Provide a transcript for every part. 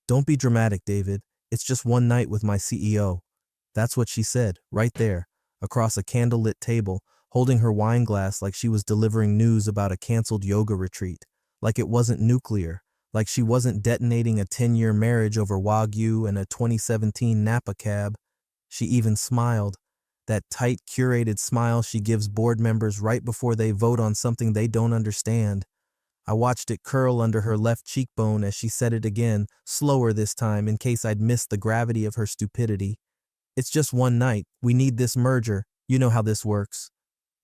Don't be dramatic, David. It's just one night with my CEO. That's what she said, right there, across a candlelit table, holding her wine glass like she was delivering news about a canceled yoga retreat, like it wasn't nuclear, like she wasn't detonating a 10-year marriage over Wagyu and a 2017 Napa cab. She even smiled, that tight, curated smile she gives board members right before they vote on something they don't understand. I watched it curl under her left cheekbone as she said it again, slower this time in case I'd missed the gravity of her stupidity. It's just one night. We need this merger. You know how this works.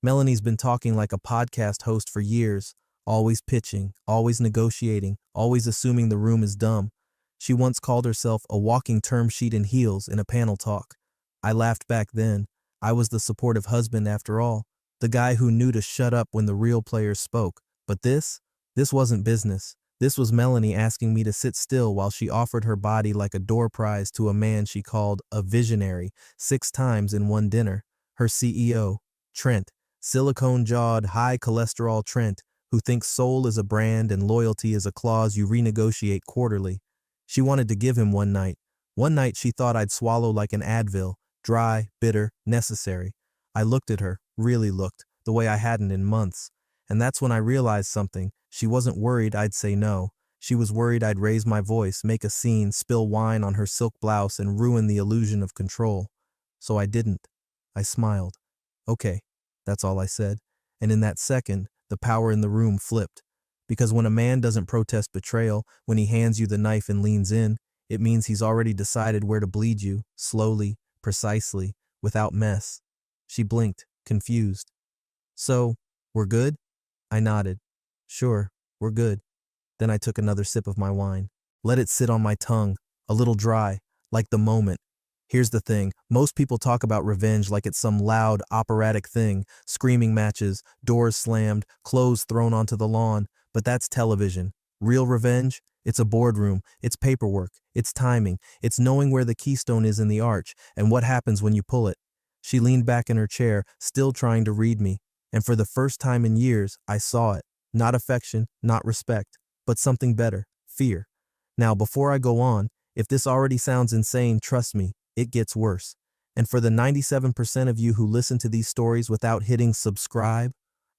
Melanie's been talking like a podcast host for years, always pitching, always negotiating, always assuming the room is dumb. She once called herself a walking term sheet in heels in a panel talk. I laughed back then. I was the supportive husband after all, the guy who knew to shut up when the real players spoke. But this wasn't business. This was Melanie asking me to sit still while she offered her body like a door prize to a man she called a visionary 6 times in one dinner. Her CEO, Trent, silicone-jawed, high-cholesterol Trent, who thinks soul is a brand and loyalty is a clause you renegotiate quarterly. She wanted to give him one night. One night she thought I'd swallow like an Advil, dry, bitter, necessary. I looked at her, really looked, the way I hadn't in months. And that's when I realized something. She wasn't worried I'd say no. She was worried I'd raise my voice, make a scene, spill wine on her silk blouse, and ruin the illusion of control. So I didn't. I smiled. Okay, that's all I said. And in that second, the power in the room flipped. Because when a man doesn't protest betrayal, when he hands you the knife and leans in, it means he's already decided where to bleed you, slowly, precisely, without mess. She blinked, confused. So, we're good? I nodded. Sure, we're good. Then I took another sip of my wine. Let it sit on my tongue, a little dry, like the moment. Here's the thing, most people talk about revenge like it's some loud, operatic thing, screaming matches, doors slammed, clothes thrown onto the lawn, but that's television. Real revenge? It's a boardroom, it's paperwork, it's timing, it's knowing where the keystone is in the arch, and what happens when you pull it. She leaned back in her chair, still trying to read me, and for the first time in years, I saw it. Not affection, not respect, but something better, fear. Now, before I go on, if this already sounds insane, trust me, it gets worse. And for the 97% of you who listen to these stories without hitting subscribe,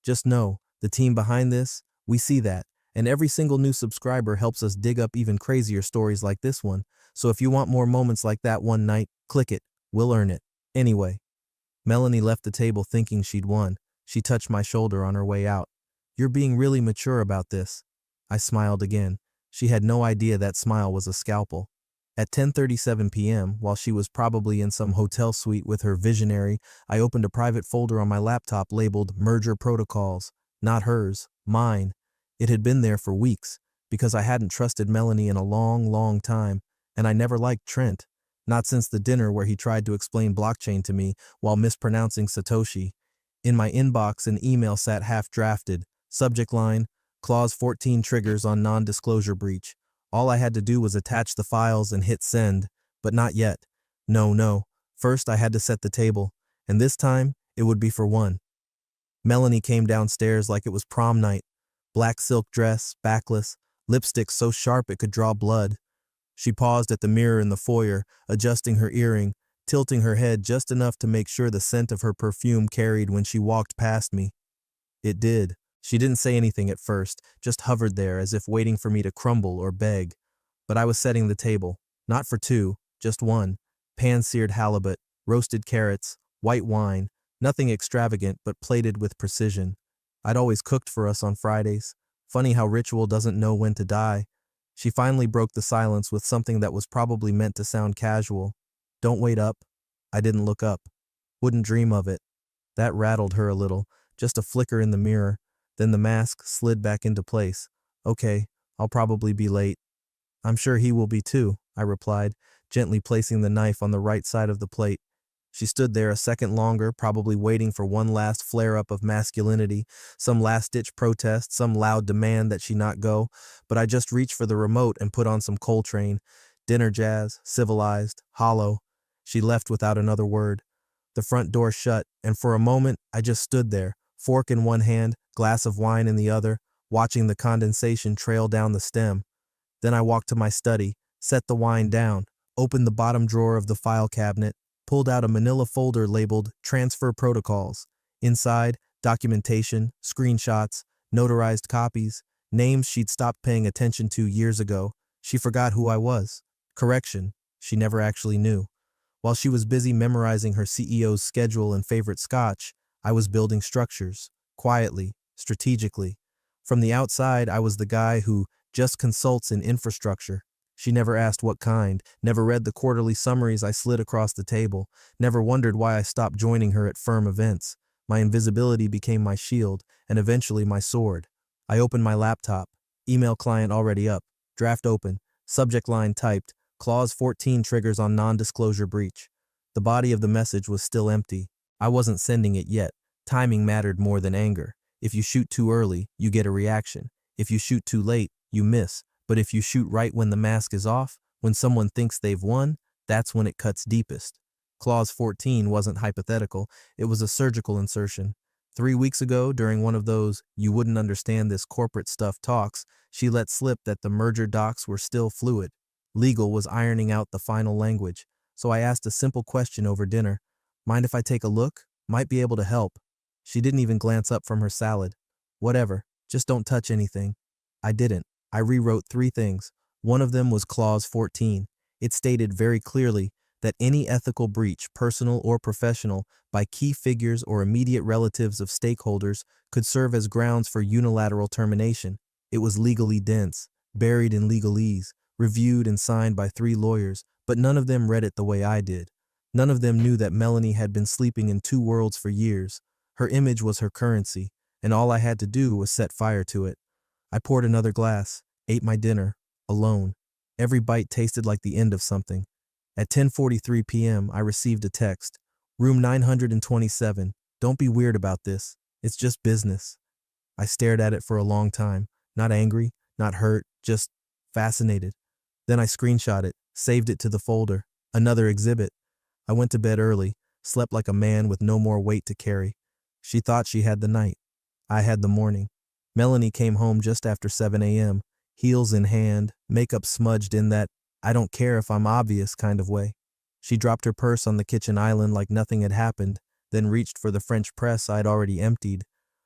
just know, the team behind this, we see that, and every single new subscriber helps us dig up even crazier stories like this one. So if you want more moments like that one night, click it, we'll earn it. Anyway, Melanie left the table thinking she'd won. She touched my shoulder on her way out. You're being really mature about this. I smiled again. She had no idea that smile was a scalpel. At 10:37 p.m., while she was probably in some hotel suite with her visionary, I opened a private folder on my laptop labeled Merger Protocols. Not hers, mine. It had been there for weeks, because I hadn't trusted Melanie in a long, long time, and I never liked Trent. Not since the dinner where he tried to explain blockchain to me while mispronouncing Satoshi. In my inbox, an email sat half-drafted. Subject line, Clause 14 triggers on non-disclosure breach. All I had to do was attach the files and hit send, but not yet. No. First, I had to set the table, and this time, it would be for one. Melanie came downstairs like it was prom night. Black silk dress, backless, lipstick so sharp it could draw blood. She paused at the mirror in the foyer, adjusting her earring, tilting her head just enough to make sure the scent of her perfume carried when she walked past me. It did. She didn't say anything at first, just hovered there as if waiting for me to crumble or beg. But I was setting the table. Not for two, just one. Pan-seared halibut, roasted carrots, white wine, nothing extravagant but plated with precision. I'd always cooked for us on Fridays. Funny how ritual doesn't know when to die. She finally broke the silence with something that was probably meant to sound casual. Don't wait up. I didn't look up. Wouldn't dream of it. That rattled her a little, just a flicker in the mirror. Then the mask slid back into place. Okay, I'll probably be late. I'm sure he will be too, I replied, gently placing the knife on the right side of the plate. She stood there a second longer, probably waiting for one last flare-up of masculinity, some last-ditch protest, some loud demand that she not go, but I just reached for the remote and put on some Coltrane. Dinner jazz, civilized, hollow. She left without another word. The front door shut, and for a moment I just stood there, fork in one hand, glass of wine in the other, watching the condensation trail down the stem. Then I walked to my study, set the wine down, opened the bottom drawer of the file cabinet, pulled out a manila folder labeled Transfer Protocols. Inside, documentation, screenshots, notarized copies, names she'd stopped paying attention to years ago. She forgot who I was. Correction, she never actually knew. While she was busy memorizing her CEO's schedule and favorite scotch, I was building structures, quietly, strategically. From the outside, I was the guy who just consults in infrastructure. She never asked what kind, never read the quarterly summaries I slid across the table, never wondered why I stopped joining her at firm events. My invisibility became my shield, and eventually my sword. I opened my laptop, email client already up, draft open, subject line typed, Clause 14 triggers on non-disclosure breach. The body of the message was still empty. I wasn't sending it yet. Timing mattered more than anger. If you shoot too early, you get a reaction. If you shoot too late, you miss. But if you shoot right when the mask is off, when someone thinks they've won, that's when it cuts deepest. Clause 14 wasn't hypothetical, it was a surgical insertion. 3 weeks ago, during one of those "you wouldn't understand this corporate stuff" talks, she let slip that the merger docs were still fluid. Legal was ironing out the final language, so I asked a simple question over dinner. Mind if I take a look? Might be able to help. She didn't even glance up from her salad. Whatever, just don't touch anything. I didn't. I rewrote 3 things. One of them was Clause 14. It stated very clearly that any ethical breach, personal or professional, by key figures or immediate relatives of stakeholders could serve as grounds for unilateral termination. It was legally dense, buried in legalese, reviewed and signed by 3 lawyers, but none of them read it the way I did. None of them knew that Melanie had been sleeping in 2 worlds for years. Her image was her currency, and all I had to do was set fire to it. I poured another glass, ate my dinner, alone. Every bite tasted like the end of something. At 10:43 p.m., I received a text. Room 927. Don't be weird about this. It's just business. I stared at it for a long time, not angry, not hurt, just fascinated. Then I screenshot it, saved it to the folder. Another exhibit. I went to bed early, slept like a man with no more weight to carry. She thought she had the night. I had the morning. Melanie came home just after 7 a.m., heels in hand, makeup smudged in that I don't care if I'm obvious kind of way. She dropped her purse on the kitchen island like nothing had happened, then reached for the French press I'd already emptied.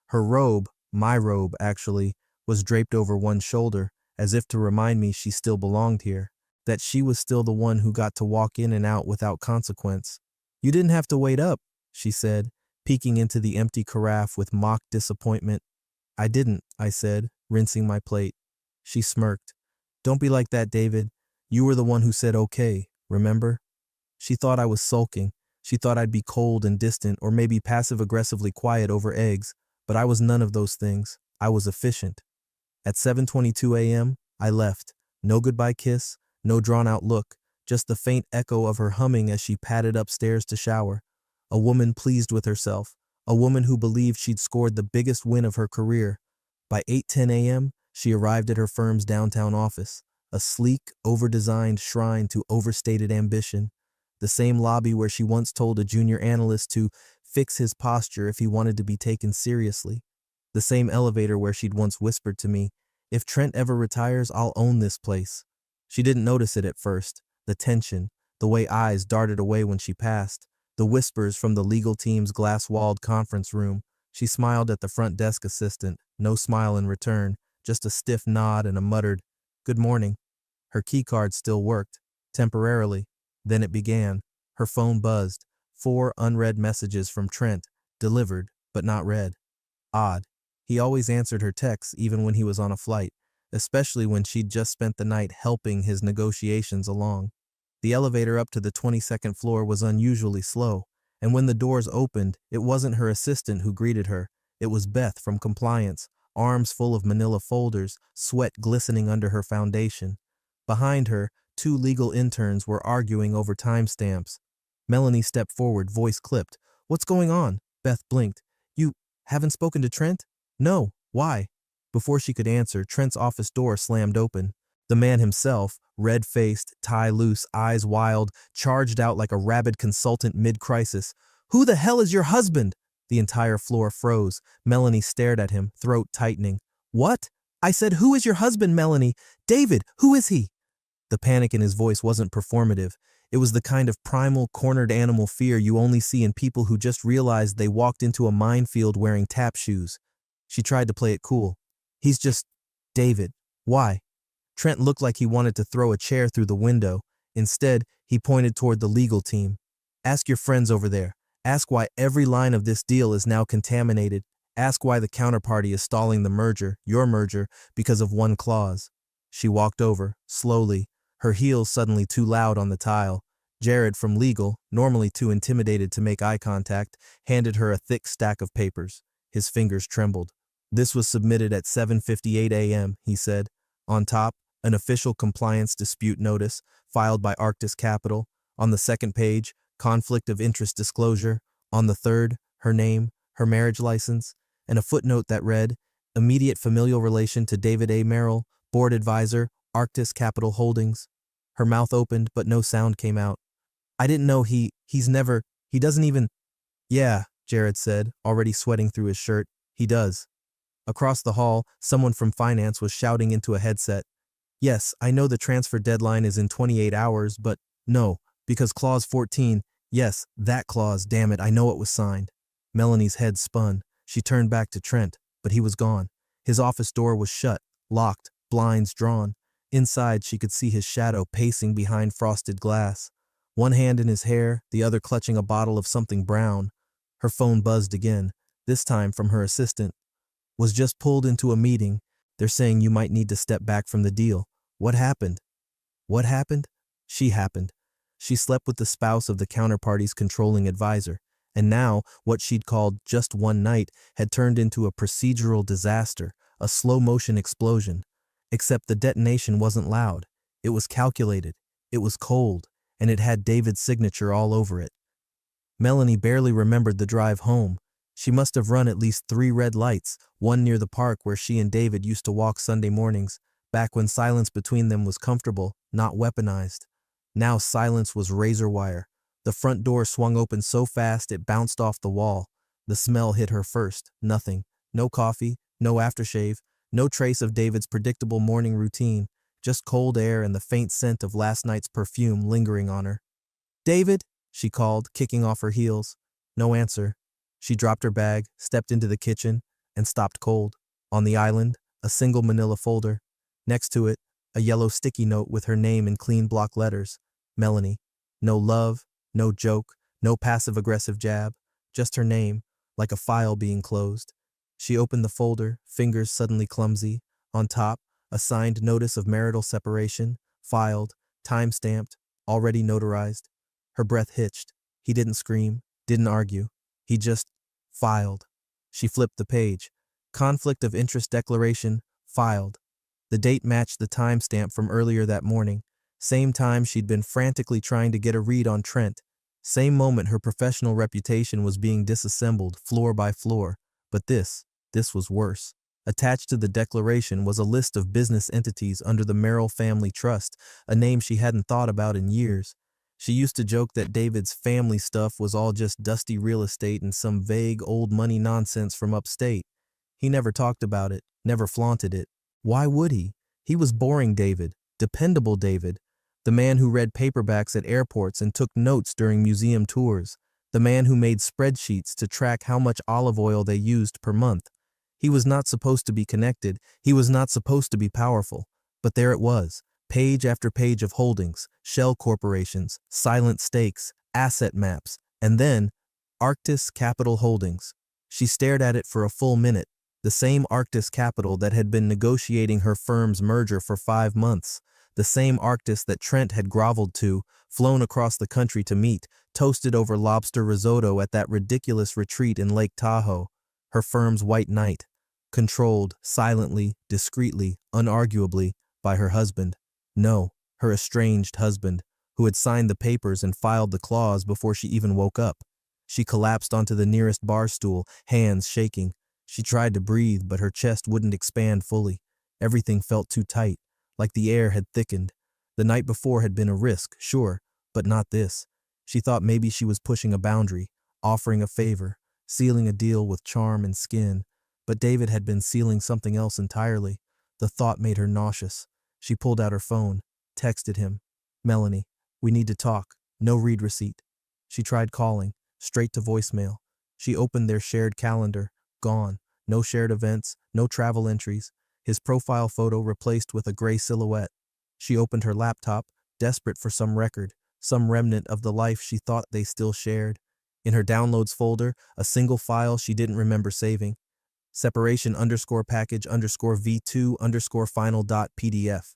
Her robe, my robe actually, was draped over one shoulder, as if to remind me she still belonged here, that she was still the one who got to walk in and out without consequence. You didn't have to wait up, she said, peeking into the empty carafe with mock disappointment. I didn't, I said, rinsing my plate. She smirked. Don't be like that, David. You were the one who said okay, remember? She thought I was sulking. She thought I'd be cold and distant or maybe passive-aggressively quiet over eggs, but I was none of those things. I was efficient. At 7:22 a.m., I left. No goodbye kiss, no drawn-out look, just the faint echo of her humming as she padded upstairs to shower. A woman pleased with herself, a woman who believed she'd scored the biggest win of her career. By 8:10 a.m., she arrived at her firm's downtown office, a sleek, over-designed shrine to overstated ambition. The same lobby where she once told a junior analyst to fix his posture if he wanted to be taken seriously. The same elevator where she'd once whispered to me, if Trent ever retires, I'll own this place. She didn't notice it at first, the tension, the way eyes darted away when she passed, the whispers from the legal team's glass-walled conference room. She smiled at the front desk assistant, no smile in return, just a stiff nod and a muttered, "Good morning." Her keycard still worked, temporarily. Then it began. Her phone buzzed. 4 unread messages from Trent, delivered, but not read. Odd. He always answered her texts even when he was on a flight, especially when she'd just spent the night helping his negotiations along. The elevator up to the 22nd floor was unusually slow, and when the doors opened, it wasn't her assistant who greeted her. It was Beth from compliance, arms full of manila folders, sweat glistening under her foundation. Behind her, 2 legal interns were arguing over timestamps. Melanie stepped forward, voice clipped. "What's going on?" Beth blinked. "You haven't spoken to Trent?" "No. Why?" Before she could answer, Trent's office door slammed open. The man himself, red-faced, tie loose, eyes wild, charged out like a rabid consultant mid-crisis. "Who the hell is your husband?" The entire floor froze. Melanie stared at him, throat tightening. "What?" I said, "Who is your husband, Melanie?" "David, who is he?" The panic in his voice wasn't performative. It was the kind of primal, cornered animal fear you only see in people who just realized they walked into a minefield wearing tap shoes. She tried to play it cool. He's just David. Why? Trent looked like he wanted to throw a chair through the window. Instead, he pointed toward the legal team. Ask your friends over there. Ask why every line of this deal is now contaminated. Ask why the counterparty is stalling the merger, your merger, because of one clause. She walked over, slowly, her heels suddenly too loud on the tile. Jared from legal, normally too intimidated to make eye contact, handed her a thick stack of papers. His fingers trembled. This was submitted at 7:58 a.m., he said. On top, an official compliance dispute notice filed by Arctis Capital. On the second page, conflict of interest disclosure. On the third, her name, her marriage license, and a footnote that read, immediate familial relation to David A. Merrill, board advisor, Arctis Capital Holdings. Her mouth opened, but no sound came out. I didn't know he doesn't even. Yeah, Jared said, already sweating through his shirt. He does. Across the hall, someone from finance was shouting into a headset. Yes, I know the transfer deadline is in 28 hours, but no, because clause 14, yes, that clause, damn it, I know it was signed. Melanie's head spun. She turned back to Trent, but he was gone. His office door was shut, locked, blinds drawn. Inside, she could see his shadow pacing behind frosted glass. One hand in his hair, the other clutching a bottle of something brown. Her phone buzzed again, this time from her assistant. Was just pulled into a meeting. They're saying you might need to step back from the deal. What happened? What happened? She happened. She slept with the spouse of the counterparty's controlling advisor. And now, what she'd called just one night had turned into a procedural disaster, a slow-motion explosion. Except the detonation wasn't loud. It was calculated. It was cold. And it had David's signature all over it. Melanie barely remembered the drive home. She must have run at least 3 red lights, one near the park where she and David used to walk Sunday mornings, back when silence between them was comfortable, not weaponized. Now silence was razor wire. The front door swung open so fast it bounced off the wall. The smell hit her first. Nothing. No coffee, no aftershave, no trace of David's predictable morning routine, just cold air and the faint scent of last night's perfume lingering on her. David, she called, kicking off her heels. No answer. She dropped her bag, stepped into the kitchen, and stopped cold. On the island, a single manila folder. Next to it, a yellow sticky note with her name in clean block letters. Melanie. No love, no joke, no passive-aggressive jab, just her name, like a file being closed. She opened the folder, fingers suddenly clumsy. On top, a signed notice of marital separation, filed, time-stamped, already notarized. Her breath hitched. He didn't scream, didn't argue. He just filed. She flipped the page. Conflict of interest declaration, filed. The date matched the timestamp from earlier that morning. Same time she'd been frantically trying to get a read on Trent. Same moment her professional reputation was being disassembled, floor by floor. But this was worse. Attached to the declaration was a list of business entities under the Merrill Family Trust, a name she hadn't thought about in years. She used to joke that David's family stuff was all just dusty real estate and some vague old money nonsense from upstate. He never talked about it, never flaunted it. Why would he? He was boring David, dependable David, the man who read paperbacks at airports and took notes during museum tours, the man who made spreadsheets to track how much olive oil they used per month. He was not supposed to be connected, he was not supposed to be powerful, but there it was. Page after page of holdings, shell corporations, silent stakes, asset maps, and then Arctis Capital Holdings. She stared at it for a full minute, the same Arctis Capital that had been negotiating her firm's merger for 5 months, the same Arctis that Trent had groveled to, flown across the country to meet, toasted over lobster risotto at that ridiculous retreat in Lake Tahoe, her firm's white knight, controlled, silently, discreetly, unarguably, by her husband. No, her estranged husband, who had signed the papers and filed the clause before she even woke up. She collapsed onto the nearest bar stool, hands shaking. She tried to breathe, but her chest wouldn't expand fully. Everything felt too tight, like the air had thickened. The night before had been a risk, sure, but not this. She thought maybe she was pushing a boundary, offering a favor, sealing a deal with charm and skin. But David had been sealing something else entirely. The thought made her nauseous. She pulled out her phone. texted him. Melanie, we need to talk. No read receipt. She tried calling, straight to voicemail. She opened their shared calendar. Gone. No shared events, no travel entries. His profile photo replaced with a gray silhouette. She opened her laptop, desperate for some record, some remnant of the life she thought they still shared. In her downloads folder, a single file she didn't remember saving. Separation _ package _ v2 _ final.pdf.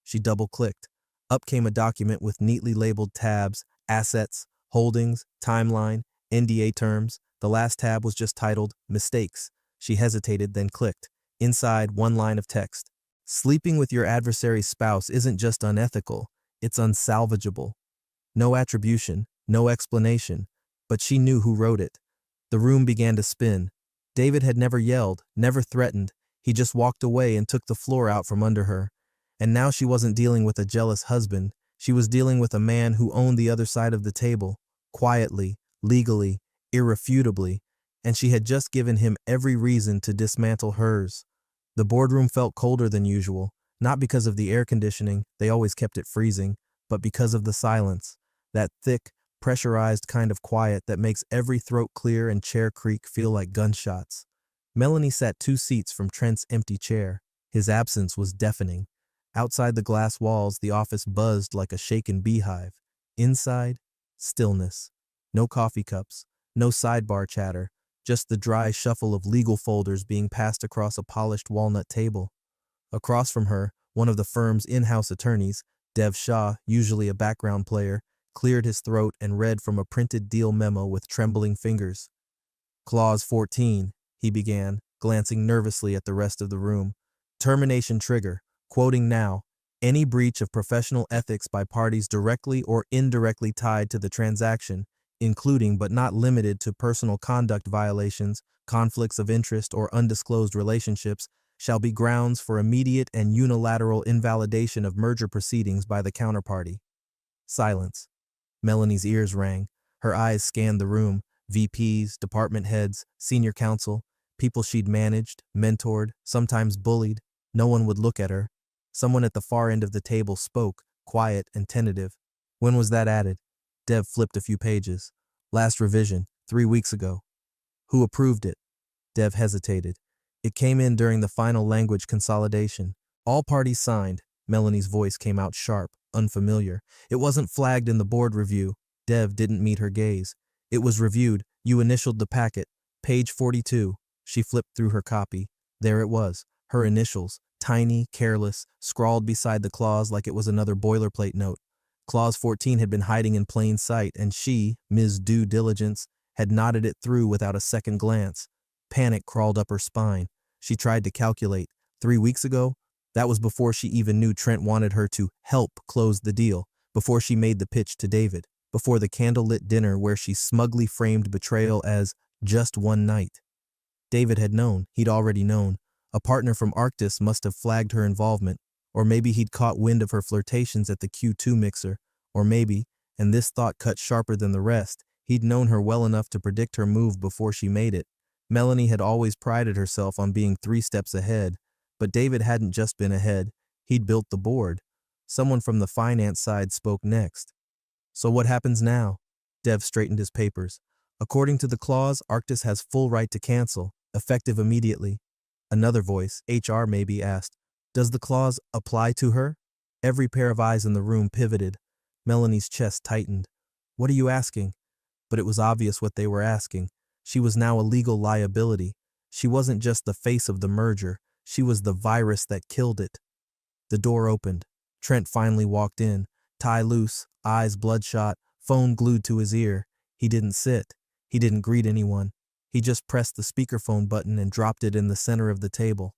She double-clicked. Up came a document with neatly labeled tabs, assets, holdings, timeline, NDA terms. The last tab was just titled Mistakes. She hesitated, then clicked. Inside, one line of text. Sleeping with your adversary's spouse isn't just unethical, it's unsalvageable. No attribution, no explanation, but she knew who wrote it. The room began to spin. David had never yelled, never threatened. He just walked away and took the floor out from under her. And now she wasn't dealing with a jealous husband. She was dealing with a man who owned the other side of the table, quietly, legally, irrefutably, and she had just given him every reason to dismantle hers. The boardroom felt colder than usual, not because of the air conditioning, they always kept it freezing, but because of the silence, that thick, pressurized kind of quiet that makes every throat clear and chair creak feel like gunshots. Melanie sat 2 seats from Trent's empty chair. His absence was deafening. Outside the glass walls, the office buzzed like a shaken beehive. Inside, stillness. No coffee cups, no sidebar chatter, just the dry shuffle of legal folders being passed across a polished walnut table. Across from her, one of the firm's in-house attorneys, Dev Shah, usually a background player, cleared his throat and read from a printed deal memo with trembling fingers. Clause 14, he began, glancing nervously at the rest of the room. Termination trigger, quoting now, any breach of professional ethics by parties directly or indirectly tied to the transaction, including but not limited to personal conduct violations, conflicts of interest, or undisclosed relationships, shall be grounds for immediate and unilateral invalidation of merger proceedings by the counterparty. Silence. Melanie's ears rang. Her eyes scanned the room. VPs, department heads, senior counsel, people she'd managed, mentored, sometimes bullied. No one would look at her. Someone at the far end of the table spoke, quiet and tentative. When was that added? Dev flipped a few pages. Last revision, 3 weeks ago. Who approved it? Dev hesitated. It came in during the final language consolidation. All parties signed. Melanie's voice came out sharp, unfamiliar. It wasn't flagged in the board review. Dev didn't meet her gaze. It was reviewed. You initialed the packet. Page 42. She flipped through her copy. There it was. Her initials, tiny, careless, scrawled beside the clause like it was another boilerplate note. Clause 14 had been hiding in plain sight, and she, Ms. Due Diligence, had nodded it through without a second glance. Panic crawled up her spine. She tried to calculate. 3 weeks ago? That was before she even knew Trent wanted her to help close the deal, before she made the pitch to David, before the candlelit dinner where she smugly framed betrayal as just one night. David had known. He'd already known. A partner from Arctis must have flagged her involvement, or maybe he'd caught wind of her flirtations at the Q2 mixer, or maybe, and this thought cut sharper than the rest, he'd known her well enough to predict her move before she made it. Melanie had always prided herself on being 3 steps ahead, but David hadn't just been ahead, he'd built the board. Someone from the finance side spoke next. So what happens now? Dev straightened his papers. According to the clause, Arctis has full right to cancel, effective immediately. Another voice, HR maybe, asked, does the clause apply to her? Every pair of eyes in the room pivoted. Melanie's chest tightened. What are you asking? But it was obvious what they were asking. She was now a legal liability. She wasn't just the face of the merger. She was the virus that killed it. The door opened. Trent finally walked in, tie loose, eyes bloodshot, phone glued to his ear. He didn't sit. He didn't greet anyone. He just pressed the speakerphone button and dropped it in the center of the table.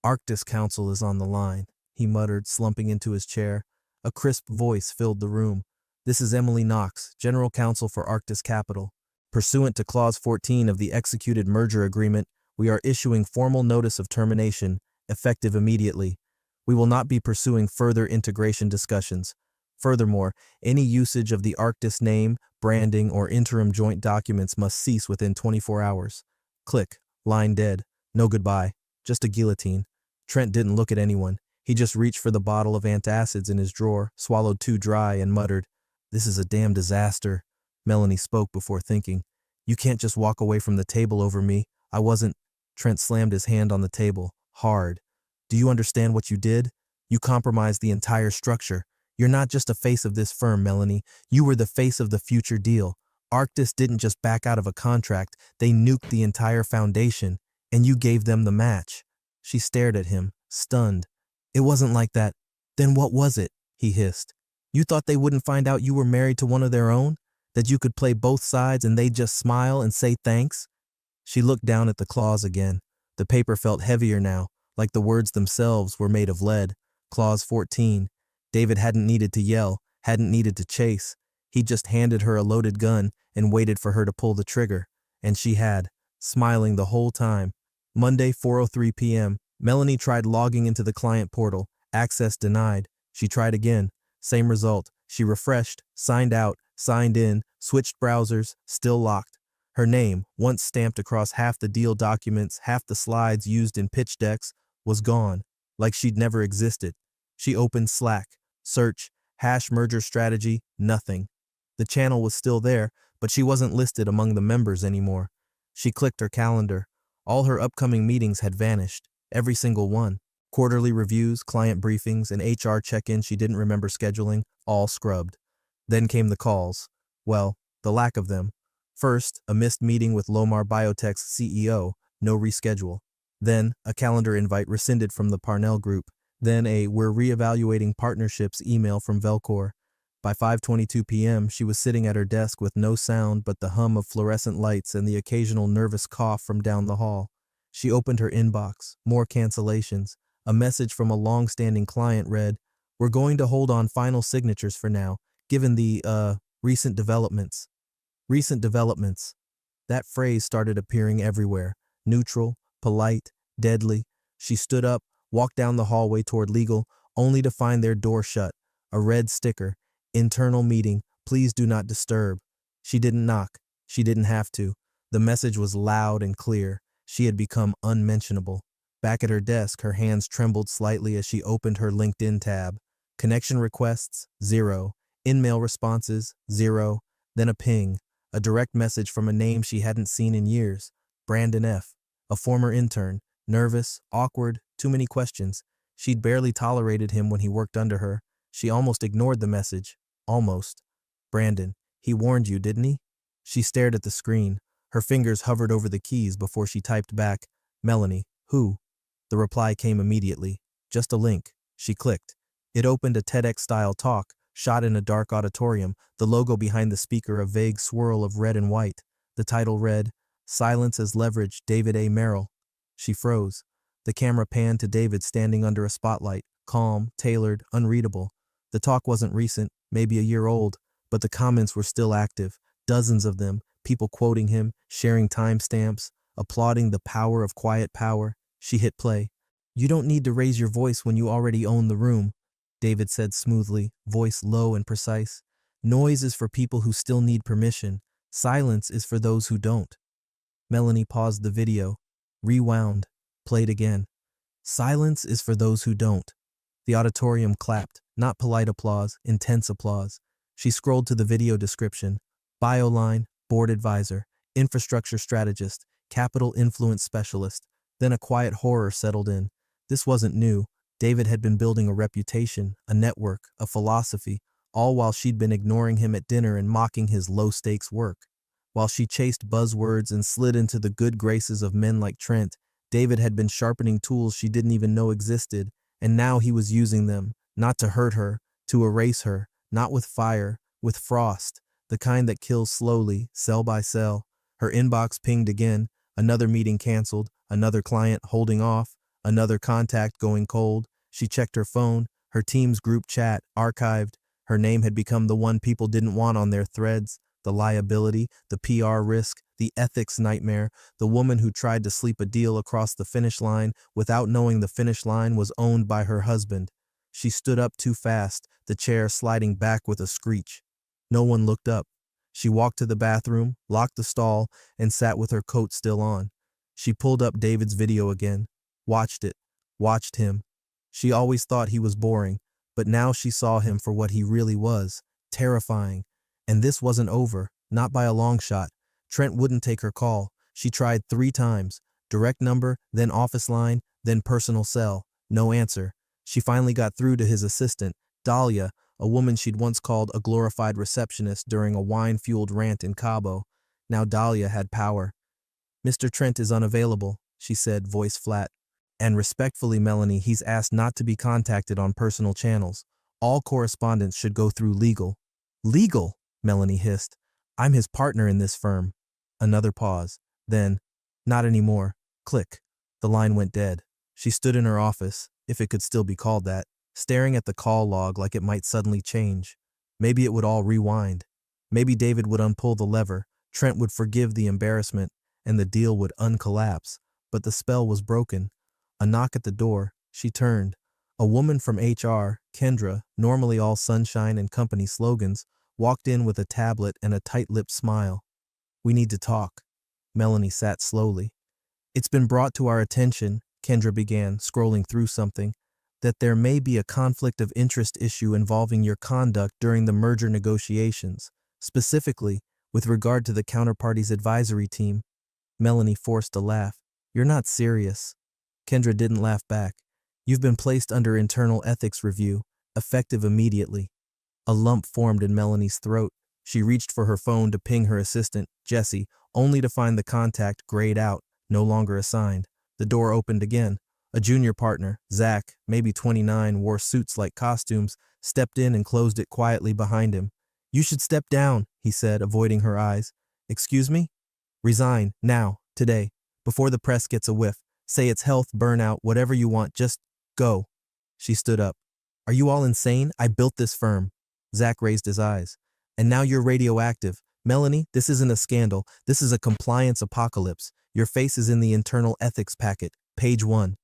Arctis counsel is on the line, he muttered, slumping into his chair. A crisp voice filled the room. This is Emily Knox, General Counsel for Arctis Capital. Pursuant to Clause 14 of the executed merger agreement, we are issuing formal notice of termination, effective immediately. We will not be pursuing further integration discussions. Furthermore, any usage of the Arctis name, branding, or interim joint documents must cease within 24 hours. Click. Line dead. No goodbye. Just a guillotine. Trent didn't look at anyone. He just reached for the bottle of antacids in his drawer, swallowed 2 dry, and muttered, "This is a damn disaster." Melanie spoke before thinking. "You can't just walk away from the table over me. I wasn't." Trent slammed his hand on the table, hard. "Do you understand what you did? You compromised the entire structure. You're not just a face of this firm, Melanie. You were the face of the future deal. Arctis didn't just back out of a contract, they nuked the entire foundation, and you gave them the match." She stared at him, stunned. "It wasn't like that." "Then what was it?" he hissed. "You thought they wouldn't find out you were married to one of their own? That you could play both sides and they'd just smile and say thanks?" She looked down at the clause again. The paper felt heavier now, like the words themselves were made of lead. Clause 14. David hadn't needed to yell, hadn't needed to chase. He just handed her a loaded gun and waited for her to pull the trigger. And she had, smiling the whole time. Monday, 4:03 p.m. Melanie tried logging into the client portal. Access denied. She tried again. Same result. She refreshed, signed out, signed in, switched browsers, still locked. Her name, once stamped across half the deal documents, half the slides used in pitch decks, was gone, like she'd never existed. She opened Slack. Search, hash merger strategy, nothing. The channel was still there, but she wasn't listed among the members anymore. She clicked her calendar. All her upcoming meetings had vanished, every single one. Quarterly reviews, client briefings, and HR check-ins she didn't remember scheduling, all scrubbed. Then came the calls. Well, the lack of them. First, a missed meeting with Lomar Biotech's CEO, no reschedule. Then, a calendar invite rescinded from the Parnell Group. Then "We're reevaluating partnerships" email from Velcor. By 5:22 p.m., she was sitting at her desk with no sound but the hum of fluorescent lights and the occasional nervous cough from down the hall. She opened her inbox, more cancellations. A message from a long-standing client read, "We're going to hold on final signatures for now, given the, recent developments." Recent developments. That phrase started appearing everywhere. Neutral, polite, deadly. She stood up, walked down the hallway toward legal, only to find their door shut. A red sticker. "Internal meeting. Please do not disturb." She didn't knock. She didn't have to. The message was loud and clear. She had become unmentionable. Back at her desk, her hands trembled slightly as she opened her LinkedIn tab. Connection requests, 0. In-mail responses, 0. Then a ping. A direct message from a name she hadn't seen in years. Brandon F., a former intern. Nervous, awkward, too many questions. She'd barely tolerated him when he worked under her. She almost ignored the message. Almost. "Brandon, he warned you, didn't he?" She stared at the screen. Her fingers hovered over the keys before she typed back, "Melanie, who?" The reply came immediately. Just a link. She clicked. It opened a TEDx-style talk, shot in a dark auditorium, the logo behind the speaker a vague swirl of red and white. The title read, "Silence as Leverage, David A. Merrill." She froze. The camera panned to David standing under a spotlight, calm, tailored, unreadable. The talk wasn't recent, maybe a year old, but the comments were still active, dozens of them, people quoting him, sharing timestamps, applauding the power of quiet power. She hit play. "You don't need to raise your voice when you already own the room," David said smoothly, voice low and precise. "Noise is for people who still need permission. Silence is for those who don't." Melanie paused the video, rewound, played again. "Silence is for those who don't." The auditorium clapped, not polite applause, intense applause. She scrolled to the video description. BioLine, board advisor, infrastructure strategist, capital influence specialist. Then a quiet horror settled in. This wasn't new. David had been building a reputation, a network, a philosophy, all while she'd been ignoring him at dinner and mocking his low-stakes work. While she chased buzzwords and slid into the good graces of men like Trent, David had been sharpening tools she didn't even know existed, and now he was using them, not to hurt her, to erase her, not with fire, with frost, the kind that kills slowly, cell by cell. Her inbox pinged again, another meeting canceled, another client holding off, another contact going cold. She checked her phone, her team's group chat archived. Her name had become the one people didn't want on their threads. The liability, the PR risk, the ethics nightmare, the woman who tried to sleep a deal across the finish line without knowing the finish line was owned by her husband. She stood up too fast, the chair sliding back with a screech. No one looked up. She walked to the bathroom, locked the stall, and sat with her coat still on. She pulled up David's video again, watched it, watched him. She always thought he was boring, but now she saw him for what he really was, terrifying. And this wasn't over, not by a long shot. Trent wouldn't take her call. She tried 3 times. Direct number, then office line, then personal cell. No answer. She finally got through to his assistant, Dahlia, a woman she'd once called a glorified receptionist during a wine-fueled rant in Cabo. Now Dahlia had power. "Mr. Trent is unavailable," she said, voice flat. "And respectfully, Melanie, he's asked not to be contacted on personal channels. All correspondence should go through legal." "Legal?" Melanie hissed. "I'm his partner in this firm." Another pause. Then, "Not anymore." Click. The line went dead. She stood in her office, if it could still be called that, staring at the call log like it might suddenly change. Maybe it would all rewind. Maybe David would unpull the lever, Trent would forgive the embarrassment, and the deal would uncollapse. But the spell was broken. A knock at the door. She turned. A woman from HR, Kendra, normally all sunshine and company slogans, walked in with a tablet and a tight-lipped smile. "We need to talk." Melanie sat slowly. "It's been brought to our attention," Kendra began, scrolling through something, "that there may be a conflict of interest issue involving your conduct during the merger negotiations, specifically with regard to the counterparty's advisory team." Melanie forced a laugh. "You're not serious." Kendra didn't laugh back. "You've been placed under internal ethics review, effective immediately." A lump formed in Melanie's throat. She reached for her phone to ping her assistant, Jesse, only to find the contact grayed out, no longer assigned. The door opened again. A junior partner, Zach, maybe 29, wore suits like costumes, stepped in and closed it quietly behind him. "You should step down," he said, avoiding her eyes. "Excuse me?" "Resign, now, today, before the press gets a whiff. Say it's health, burnout, whatever you want, just go." She stood up. "Are you all insane? I built this firm." Zach raised his eyes. "And now you're radioactive. Melanie, this isn't a scandal. This is a compliance apocalypse. Your face is in the internal ethics packet, page 1.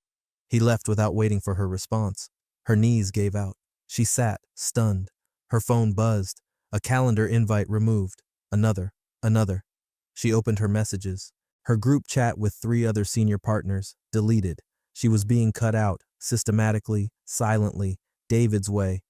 He left without waiting for her response. Her knees gave out. She sat, stunned. Her phone buzzed. A calendar invite removed. Another. She opened her messages. Her group chat with 3 other senior partners, deleted. She was being cut out, systematically, silently, David's way.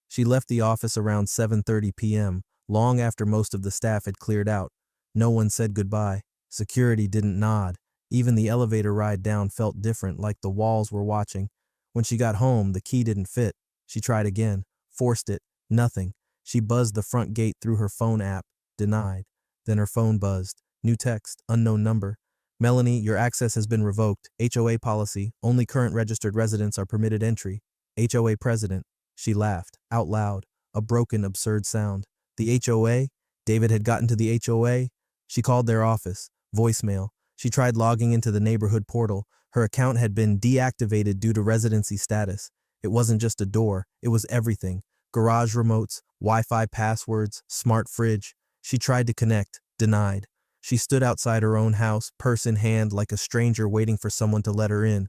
She left the office around 7:30 p.m., long after most of the staff had cleared out. No one said goodbye. Security didn't nod. Even the elevator ride down felt different, like the walls were watching. When she got home, the key didn't fit. She tried again, forced it, nothing. She buzzed the front gate through her phone app, denied. Then her phone buzzed. New text, unknown number. "Melanie, your access has been revoked. HOA policy, only current registered residents are permitted entry. HOA president." She laughed, out loud, a broken, absurd sound. The HOA? David had gotten to the HOA? She called their office. Voicemail. She tried logging into the neighborhood portal. Her account had been deactivated due to residency status. It wasn't just a door, it was everything. Garage remotes, Wi-Fi passwords, smart fridge. She tried to connect, denied. She stood outside her own house, purse in hand, like a stranger waiting for someone to let her in.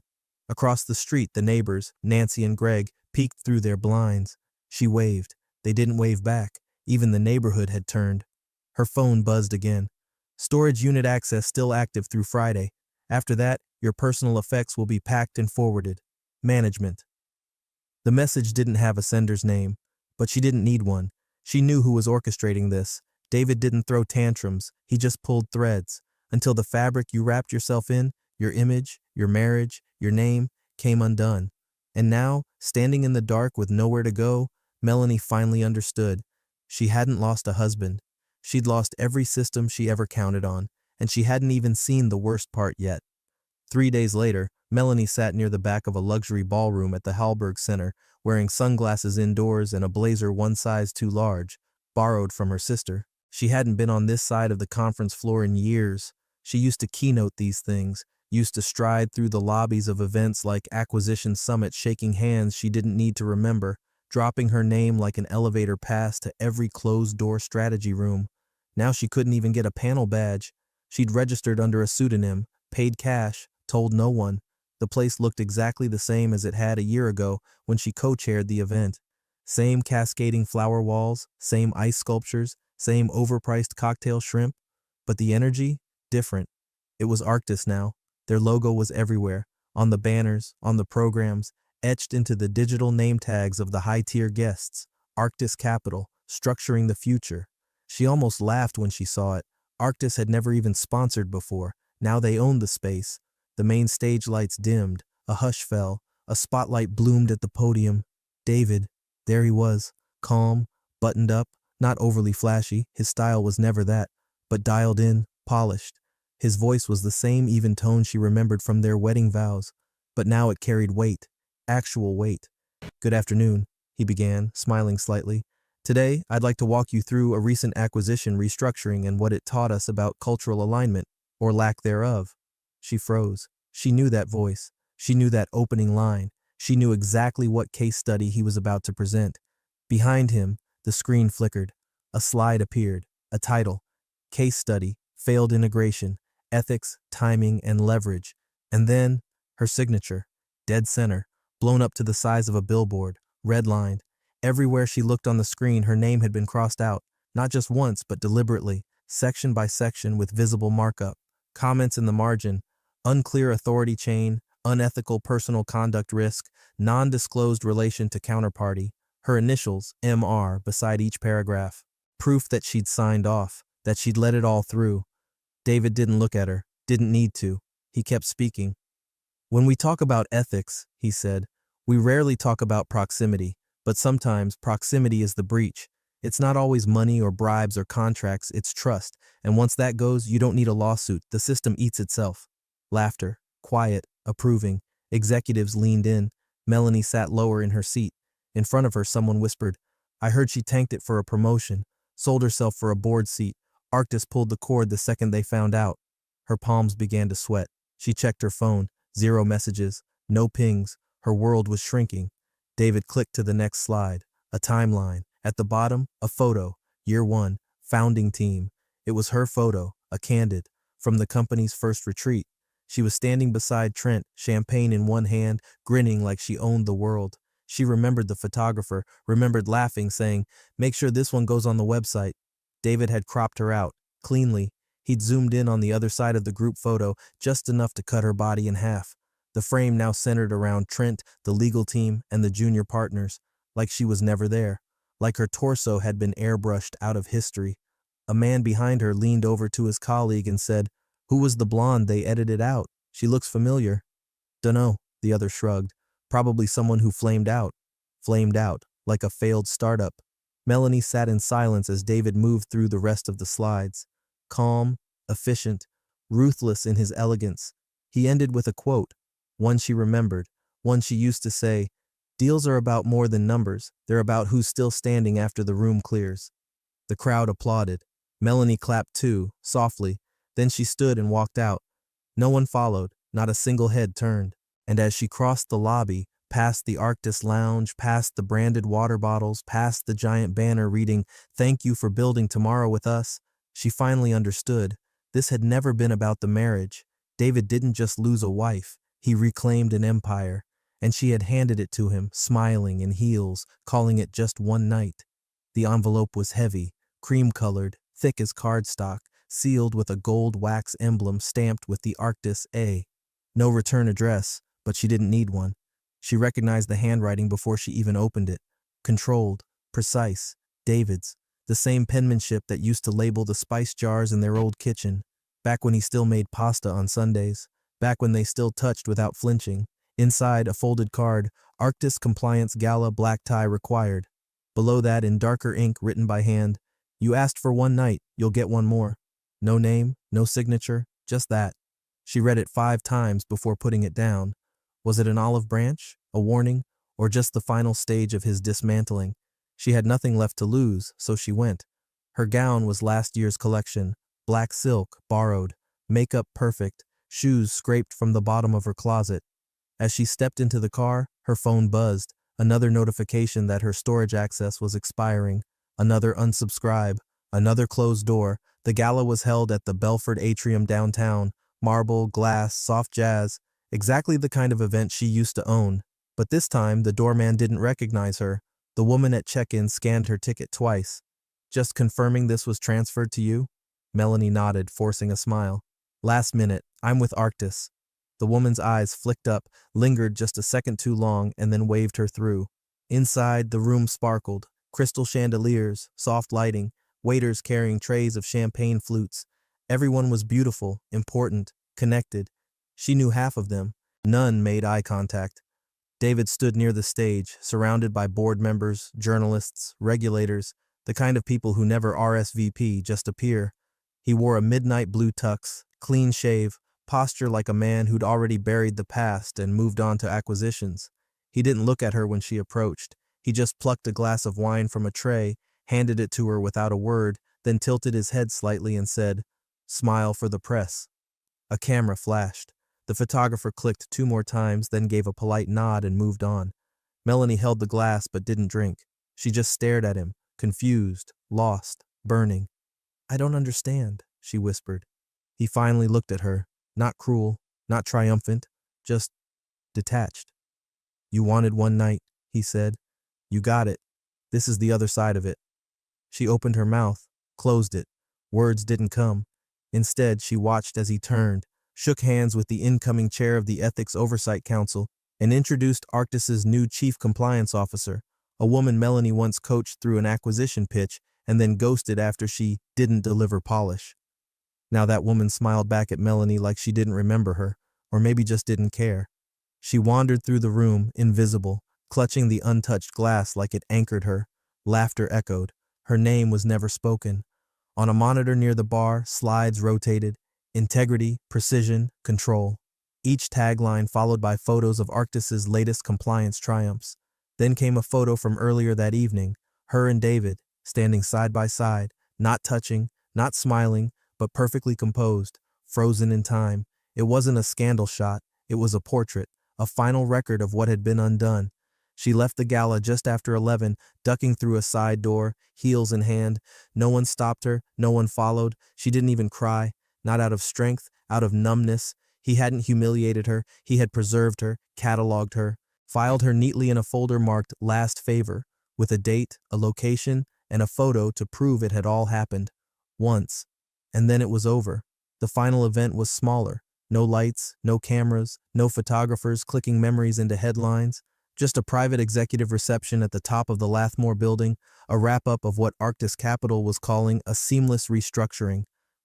Across the street, the neighbors, Nancy and Greg, peeked through their blinds. She waved. They didn't wave back. Even the neighborhood had turned. Her phone buzzed again. "Storage unit access still active through Friday. After that, your personal effects will be packed and forwarded. Management." The message didn't have a sender's name, but she didn't need one. She knew who was orchestrating this. David didn't throw tantrums. He just pulled threads. Until the fabric you wrapped yourself in, your image, your marriage, your name, came undone. And now, standing in the dark with nowhere to go, Melanie finally understood. She hadn't lost a husband. She'd lost every system she ever counted on, and she hadn't even seen the worst part yet. 3 days later, Melanie sat near the back of a luxury ballroom at the Hallberg Center, wearing sunglasses indoors and a blazer one size too large, borrowed from her sister. She hadn't been on this side of the conference floor in years. She used to keynote these things, used to stride through the lobbies of events like Acquisition Summit, shaking hands she didn't need to remember, dropping her name like an elevator pass to every closed-door strategy room. Now she couldn't even get a panel badge. She'd registered under a pseudonym, paid cash, told no one. The place looked exactly the same as it had a year ago when she co-chaired the event. Same cascading flower walls, same ice sculptures, same overpriced cocktail shrimp. But the energy? Different. It was Arctis now. Their logo was everywhere, on the banners, on the programs. etched into the digital name tags of the high-tier guests. Arctis Capital, structuring the future. She almost laughed when she saw it. Arctis had never even sponsored before. Now they owned the space. The main stage lights dimmed. A hush fell. A spotlight bloomed at the podium. David, there he was, calm, buttoned up, not overly flashy. His style was never that, but dialed in, polished. His voice was the same even tone she remembered from their wedding vows, but now it carried weight, actual weight. "Good afternoon," he began, smiling slightly. "Today, I'd like to walk you through a recent acquisition restructuring and what it taught us about cultural alignment, or lack thereof." She froze. She knew that voice. She knew that opening line. She knew exactly what case study he was about to present. Behind him, the screen flickered. A slide appeared. A title. Case Study, Failed Integration, Ethics, Timing, and Leverage. And then, her signature. Dead center. Blown up to the size of a billboard. Redlined. Everywhere she looked on the screen, her name had been crossed out. Not just once, but deliberately. Section by section with visible markup. Comments in the margin. Unclear authority chain. Unethical personal conduct risk. Non-disclosed relation to counterparty. Her initials, MR, beside each paragraph. Proof that she'd signed off. That she'd let it all through. David didn't look at her. Didn't need to. He kept speaking. "When we talk about ethics," he said, "we rarely talk about proximity, but sometimes proximity is the breach. It's not always money or bribes or contracts, it's trust, and once that goes, you don't need a lawsuit, the system eats itself." Laughter, quiet, approving. Executives leaned in. Melanie sat lower in her seat. In front of her, someone whispered, "I heard she tanked it for a promotion, sold herself for a board seat. Arctis pulled the cord the second they found out." Her palms began to sweat. She checked her phone. 0 messages, no pings. Her world was shrinking. David clicked to the next slide. A timeline. At the bottom, a photo. Year 1, founding team. It was her photo, a candid, from the company's first retreat. She was standing beside Trent, champagne in one hand, grinning like she owned the world. She remembered the photographer, remembered laughing, saying, "Make sure this one goes on the website." David had cropped her out, cleanly. He'd zoomed in on the other side of the group photo, just enough to cut her body in half. The frame now centered around Trent, the legal team, and the junior partners, like she was never there, like her torso had been airbrushed out of history. A man behind her leaned over to his colleague and said, "Who was the blonde they edited out? She looks familiar." "Dunno," the other shrugged. "Probably someone who flamed out." Flamed out, like a failed startup. Melanie sat in silence as David moved through the rest of the slides. Calm, efficient, ruthless in his elegance. He ended with a quote, one she remembered, one she used to say, "Deals are about more than numbers, they're about who's still standing after the room clears." The crowd applauded. Melanie clapped too, softly. Then she stood and walked out. No one followed, not a single head turned. And as she crossed the lobby, past the Arctis lounge, past the branded water bottles, past the giant banner reading, "Thank you for building tomorrow with us," she finally understood. This had never been about the marriage. David didn't just lose a wife, he reclaimed an empire. And she had handed it to him, smiling in heels, calling it just one night. The envelope was heavy, cream-colored, thick as cardstock, sealed with a gold wax emblem stamped with the Arctis A. No return address, but she didn't need one. She recognized the handwriting before she even opened it. Controlled, precise, David's. The same penmanship that used to label the spice jars in their old kitchen. Back when he still made pasta on Sundays. Back when they still touched without flinching. Inside, a folded card, Arctis Compliance Gala black tie required. Below that, in darker ink written by hand, "You asked for one night, you'll get one more." No name, no signature, just that. She read it 5 times before putting it down. Was it an olive branch, a warning, or just the final stage of his dismantling? She had nothing left to lose, so she went. Her gown was last year's collection, black silk, borrowed, makeup perfect, shoes scraped from the bottom of her closet. As she stepped into the car, her phone buzzed, another notification that her storage access was expiring, another unsubscribe, another closed door. The gala was held at the Belford Atrium downtown, marble, glass, soft jazz, exactly the kind of event she used to own. But this time, the doorman didn't recognize her. The woman at check-in scanned her ticket twice. "Just confirming this was transferred to you?" Melanie nodded, forcing a smile. "Last minute, I'm with Arctis." The woman's eyes flicked up, lingered just a second too long, and then waved her through. Inside, the room sparkled. Crystal chandeliers, soft lighting, waiters carrying trays of champagne flutes. Everyone was beautiful, important, connected. She knew half of them. None made eye contact. David stood near the stage, surrounded by board members, journalists, regulators, the kind of people who never RSVP, just appear. He wore a midnight blue tux, clean shave, posture like a man who'd already buried the past and moved on to acquisitions. He didn't look at her when she approached. He just plucked a glass of wine from a tray, handed it to her without a word, then tilted his head slightly and said, "Smile for the press." A camera flashed. The photographer clicked 2 more times, then gave a polite nod and moved on. Melanie held the glass but didn't drink. She just stared at him, confused, lost, burning. "I don't understand," she whispered. He finally looked at her, not cruel, not triumphant, just detached. "You wanted one night," he said. "You got it. This is the other side of it." She opened her mouth, closed it. Words didn't come. Instead, she watched as he turned, shook hands with the incoming chair of the Ethics Oversight Council, and introduced Arctis's new chief compliance officer, a woman Melanie once coached through an acquisition pitch and then ghosted after she didn't deliver polish. Now that woman smiled back at Melanie like she didn't remember her, or maybe just didn't care. She wandered through the room, invisible, clutching the untouched glass like it anchored her. Laughter echoed. Her name was never spoken. On a monitor near the bar, slides rotated. Integrity, precision, control. Each tagline followed by photos of Arctis's latest compliance triumphs. Then came a photo from earlier that evening, her and David, standing side by side, not touching, not smiling, but perfectly composed, frozen in time. It wasn't a scandal shot, it was a portrait, a final record of what had been undone. She left the gala just after 11, ducking through a side door, heels in hand. No one stopped her, no one followed. She didn't even cry, not out of strength, out of numbness. He hadn't humiliated her, he had preserved her, cataloged her, filed her neatly in a folder marked "Last Favor," with a date, a location, and a photo to prove it had all happened. Once. And then it was over. The final event was smaller. No lights, no cameras, no photographers clicking memories into headlines. Just a private executive reception at the top of the Lathmore building, a wrap-up of what Arctis Capital was calling a seamless restructuring.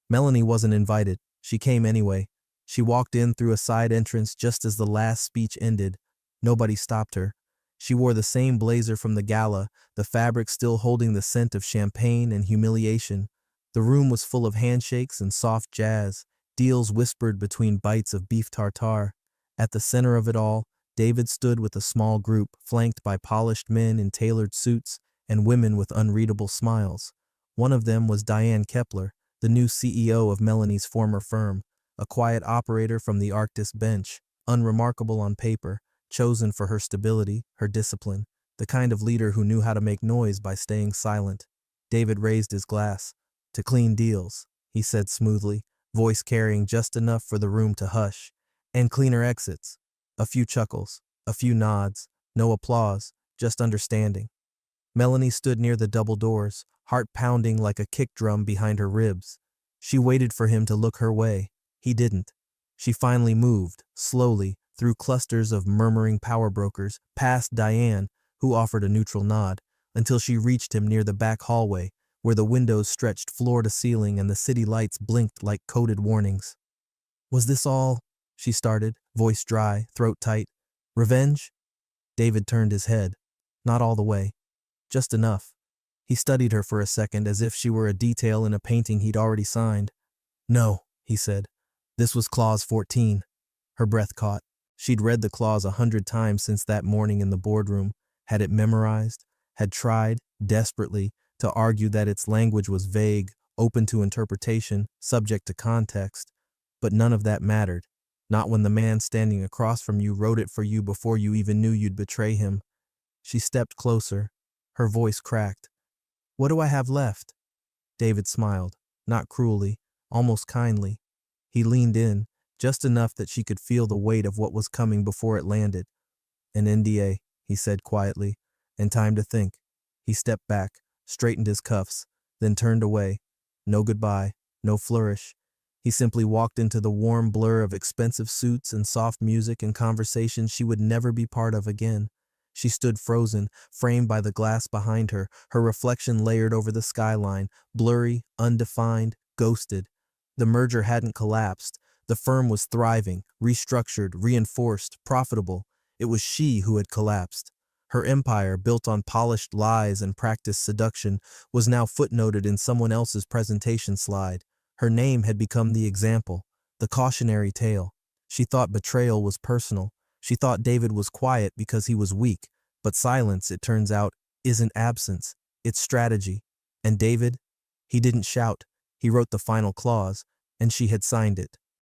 Melanie wasn't invited. She came anyway. She walked in through a side entrance just as the last speech ended. Nobody stopped her. She wore the same blazer from the gala, the fabric still holding the scent of champagne and humiliation. The room was full of handshakes and soft jazz, deals whispered between bites of beef tartare. At the center of it all, David stood with a small group, flanked by polished men in tailored suits and women with unreadable smiles. One of them was Diane Kepler, the new CEO of Melanie's former firm, a quiet operator from the Arctis bench, unremarkable on paper, chosen for her stability, her discipline, the kind of leader who knew how to make noise by staying silent. David raised his glass. "To clean deals," he said smoothly, voice carrying just enough for the room to hush. "And cleaner exits." A few chuckles, a few nods, no applause, just understanding. Melanie stood near the double doors, heart pounding like a kick drum behind her ribs. She waited for him to look her way. He didn't. She finally moved, slowly, through clusters of murmuring power brokers, past Diane, who offered a neutral nod, until she reached him near the back hallway, where the windows stretched floor to ceiling and the city lights blinked like coded warnings. "Was this all?" she started, voice dry, throat tight. "Revenge?" David turned his head. Not all the way. Just enough. He studied her for a second as if she were a detail in a painting he'd already signed. "No," he said. "This was Clause 14. Her breath caught. She'd read the clause 100 times since that morning in the boardroom, had it memorized, had tried, desperately, to argue that its language was vague, open to interpretation, subject to context. But none of that mattered. Not when the man standing across from you wrote it for you before you even knew you'd betray him. She stepped closer. Her voice cracked. "What do I have left?" David smiled, not cruelly, almost kindly. He leaned in, just enough that she could feel the weight of what was coming before it landed. "An NDA, he said quietly, "and time to think." He stepped back, straightened his cuffs, then turned away. No goodbye, no flourish. He simply walked into the warm blur of expensive suits and soft music and conversations she would never be part of again. She stood frozen, framed by the glass behind her, her reflection layered over the skyline, blurry, undefined, ghosted. The merger hadn't collapsed. The firm was thriving, restructured, reinforced, profitable. It was she who had collapsed. Her empire, built on polished lies and practiced seduction, was now footnoted in someone else's presentation slide. Her name had become the example, the cautionary tale. She thought betrayal was personal. She thought David was quiet because he was weak. But silence, it turns out, isn't absence. It's strategy. And David? He didn't shout. He wrote the final clause, and she had signed it.